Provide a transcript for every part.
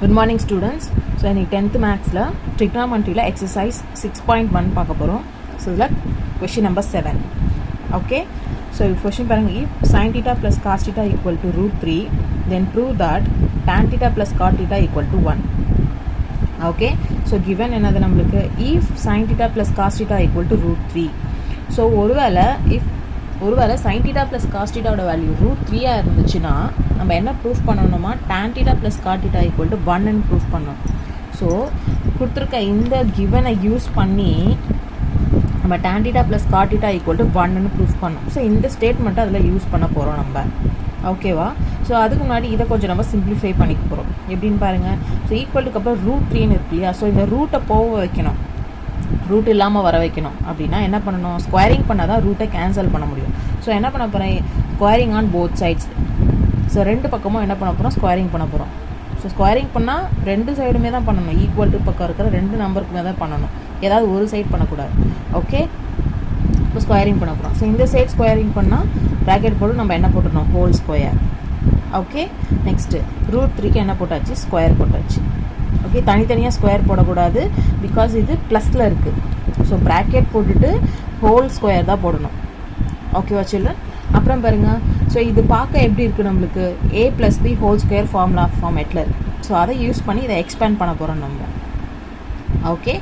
Good morning students. So in 10th maths la trigonometry la exercise 6.1 பார்க்க போறோம். So இதுல question number 7. Okay. So question பாருங்க, if sin theta plus cos theta equal to root 3, then prove that tan theta plus cot theta equal to 1. Okay. So given என்னது நமக்கு if sin theta plus cos theta equal to root 3. So ஒருவேளை sin theta plus cos theta ஓட value root 3 இருந்துச்சுன்னா நம்ம என்ன proof பண்ணணுமா tan theta plus cot theta equal to 1 ன்னு proof பண்ணணும். ஸோ கொடுத்துருக்க இந்த கிவனை யூஸ் பண்ணி நம்ம tan theta plus cot theta equal to 1 ன்னு ப்ரூஃப் பண்ணணும். ஸோ இந்த ஸ்டேட்மெண்ட்டை அதில் யூஸ் பண்ண போகிறோம் நம்ம. ஓகேவா? ஸோ அதுக்கு முன்னாடி இதை கொஞ்சம் நம்ம சிம்பிளிஃபை பண்ணிக்க போகிறோம். எப்படின்னு பாருங்கள். ஸோ ஈக்குவலுக்கு அப்புறம் ரூட் 3ன்னு இருக்கு இல்லையா? ஸோ இந்த ரூட்டை போக வைக்கணும், ரூட் இல்லாமல் வர வைக்கணும். அப்படின்னா என்ன பண்ணணும்? ஸ்கொயரிங் பண்ணால் தான் ரூட்டை கேன்சல் பண்ண முடியும். ஸோ என்ன பண்ண போகிறேன்? Squaring on both sides. So ரெண்டு பக்கமும் என்ன பண்ண போகிறோம்? ஸ்கொயரிங் பண்ண போகிறோம். ஸோ ஸ்கொயரிங் பண்ணால் ரெண்டு சைடுமே தான் பண்ணணும். ஈக்குவல் டு பக்கம் இருக்கிற ரெண்டு நம்பருக்குமே தான் பண்ணணும். ஏதாவது ஒரு சைட் பண்ணக்கூடாது. ஓகே, இப்போ ஸ்கொயரிங் பண்ண போகிறோம். ஸோ இந்த சைட் ஸ்கொயரிங் பண்ணால் ப்ராக்கெட் போட்டு நம்ம என்ன போட்டுருணும்? Whole square. Okay, next root 3க்கு என்ன போட்டாச்சு? ஸ்கொயர் போட்டாச்சு. ஓகே, தனித்தனியாக ஸ்கொயர் போடக்கூடாது, பிகாஸ் இது ப்ளஸில் இருக்குது. ஸோ ப்ராக்கெட் போட்டுட்டு ஹோல் ஸ்கொயர் தான் போடணும். ஓகேவா சில்ட்ரன்? அப்புறம் பாருங்கள், ஸோ இது பார்க்க எப்படி இருக்குது நம்மளுக்கு? a + b ஹோல் ஸ்கொயர் ஃபார்மேட்டில் இருக்குது. ஸோ அதை யூஸ் பண்ணி இதை எக்ஸ்பேண்ட் பண்ண போகிறோம் நம்ம. Okay,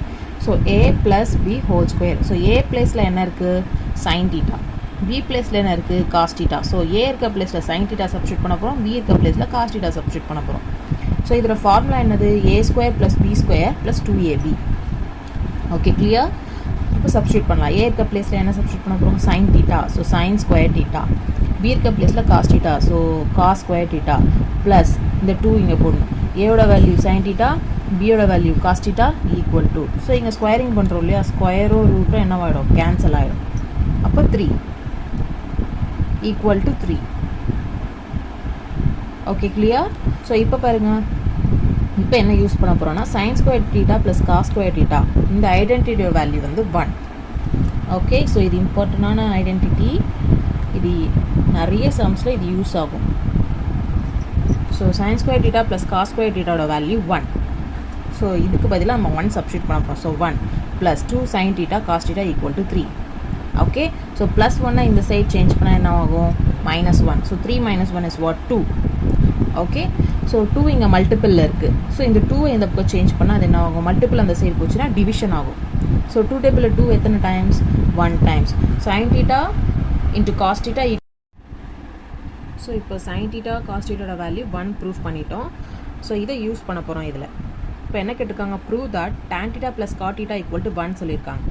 so a + b whole square. So a பிளேஸில் என்ன இருக்குது? sin theta. b பிளேஸில் என்ன இருக்குது? cos theta. ஸோ a இருக்க பிளேஸில் sin theta சப்ஸ்டியூட் பண்ண போகிறோம், b இருக்க பிளேஸில் cos theta சப்ஸ்டியூட் பண்ண போகிறோம். ஸோ இதில் ஃபார்முலா என்னது? a² + b² + 2ab. Okay, clear? இப்போ சப்ஸ்டியூட் பண்ணலாம். a இருக்க பிளேஸில் என்ன சப்ஸ்டியூட் பண்ண போகிறோம்? sin theta. So sin square theta. b இருக்க பிளேஸில் cos theta. So cos square theta plus இந்த 2 இங்கே போடணும். ஏயோட வேல்யூ sin theta, பியோட value cos theta equal to. So இங்கே ஸ்கொயரிங் பண்ணுறோம் இல்லையா? ஸ்கொயரோ ரூட்டோ என்னவாயிடும்? கேன்சல் ஆகிடும். அப்போ 3 equal to 3. Okay, clear? So இப்போ பாருங்கள், இப்போ என்ன யூஸ் பண்ண போகிறோன்னா sin square theta + cos square theta. இந்த ஐடென்டிட்டியோட வேல்யூ வந்து 1. ஓகே, ஸோ இது இம்பார்ட்டண்டான ஐடென்டிட்டி. இது நிறைய சம்ஸில் இது யூஸ் ஆகும். So sin square theta + cos square thetaவோட வேல்யூ 1. ஸோ இதுக்கு பதிலாக நம்ம 1 சப்ஸ்டியூட் பண்ண போகிறோம். So 1 + 2 sin theta cos theta equal to 3. Okay, so +1 இந்த சைட் சேஞ்ச் பண்ணால் என்ன ஆகும்? -1. So 3 - 1 is what? 2. Okay, so 2 இங்கே மல்டிப்பிளில் இருக்குது. ஸோ இந்த 2 இந்த பக்கம் சேஞ்ச் பண்ணால் அது என்ன ஆகும்? மல்டிப்பிள் அந்த சைடு போச்சுன்னா டிவிஷன் ஆகும். ஸோ 2 டேபிளில் 2 எத்தனை times? 1 times. sin theta × cos theta. So இப்போ sin theta cos thetaவோட வேல்யூ 1 ப்ரூஃப் பண்ணிட்டோம். ஸோ இதை யூஸ் பண்ண போகிறோம் இதில். இப்போ என்ன கேட்டிருக்காங்க? Prove that tan theta + cot theta equal to 1 சொல்லியிருக்காங்க.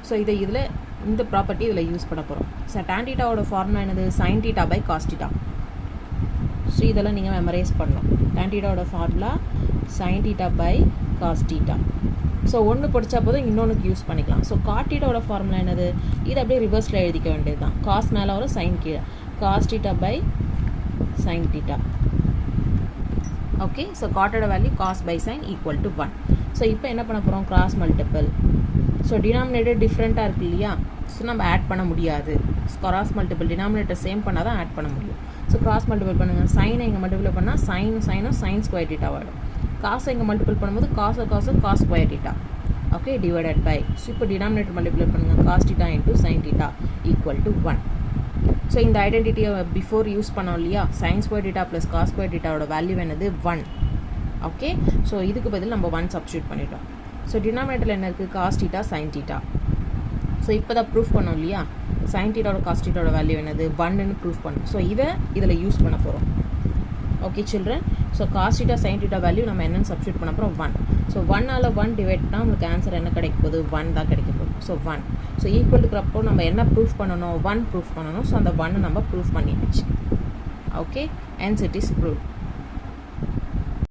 ஸோ இதில் இந்த ப்ராப்பர்ட்டி இதில் யூஸ் பண்ண போகிறோம். ஸோ tan thetaவோட ஃபார்முலா என்னது? sin theta / cos theta. So இதெல்லாம் நீங்கள் மெமரைஸ் பண்ணணும். tan thetaவோட formula sin theta / cos theta. So ஒன்று படித்தா போதும், இன்னொன்றுக்கு யூஸ் பண்ணிக்கலாம். ஸோ cot thetaவோட ஃபார்முலா என்னது? இது அப்படியே ரிவர்ஸில் எழுதிக்க வேண்டியது தான். காஸ் மேலே வரும், சைன் கீழே. cos theta / sin theta. Okay, so காட்டோட value cos / sin equal to 1. So இப்போ என்ன பண்ண போகிறோம்? Cross multiple. ஸோ டினாமினேட்டர் டிஃப்ரெண்ட்டாக இருக்குது இல்லையா? ஸோ நம்ம ஆட் பண்ண முடியாது. கிராஸ் மல்டிபிள் டினாமினேட்டர் சேம் பண்ணால் தான் ஆட் பண்ண முடியும். ஸோ கிராஸ் மல்டிபிள் பண்ணுங்கள். சைனை இங்கே மல்டிபிள் பண்ணால் சைனும் sin square theta ஆகிடும். காசை இங்கே மல்டிபிள் பண்ணும்போது cos square theta. Okay, divided by. So இப்போ டினாமினேட்டர் மல்டிபிள் பண்ணுங்கள். cos theta × sin theta equal to 1. So இந்த ஐடென்டிட்டியை பிஃபோர் யூஸ் பண்ணோம் இல்லையா? sin square theta + cos square thetaவோட வேல்யூ என்னது? 1. ஓகே, ஸோ இதுக்கு பதில் நம்ம 1 சப்ஸ்டியூட் பண்ணிட்டோம். ஸோ டினாமினேட்டரில் என்ன இருக்குது? cos theta sin theta. So இப்போ தான் ப்ரூஃப் பண்ணோம் இல்லையா? sin thetaவோட cos thetaவோட வேல்யூ என்னது? 1ன்னு ப்ரூஃப் பண்ணோம். ஸோ இதில் யூஸ் பண்ண போகிறோம். Okay children, so cos theta sin theta value நம்ம என்னென்னு சப்ஸ்டியூட் பண்ண போகிறோம்? 1. ஸோ 1ஆல் 1 டிவைட் பண்ணால் உங்களுக்கு ஆன்சர் என்ன கிடைக்க போகுது? 1 தான் கிடைக்க போகுது. ஸோ 1. ஸோ ஈக்குவல் இருக்கிறப்போ நம்ம என்ன ப்ரூஃப் பண்ணணும்? 1 ப்ரூஃப் பண்ணணும். ஸோ அந்த 1 நம்ம ப்ரூஃப் பண்ணிடுச்சு. Okay, hence it is proof.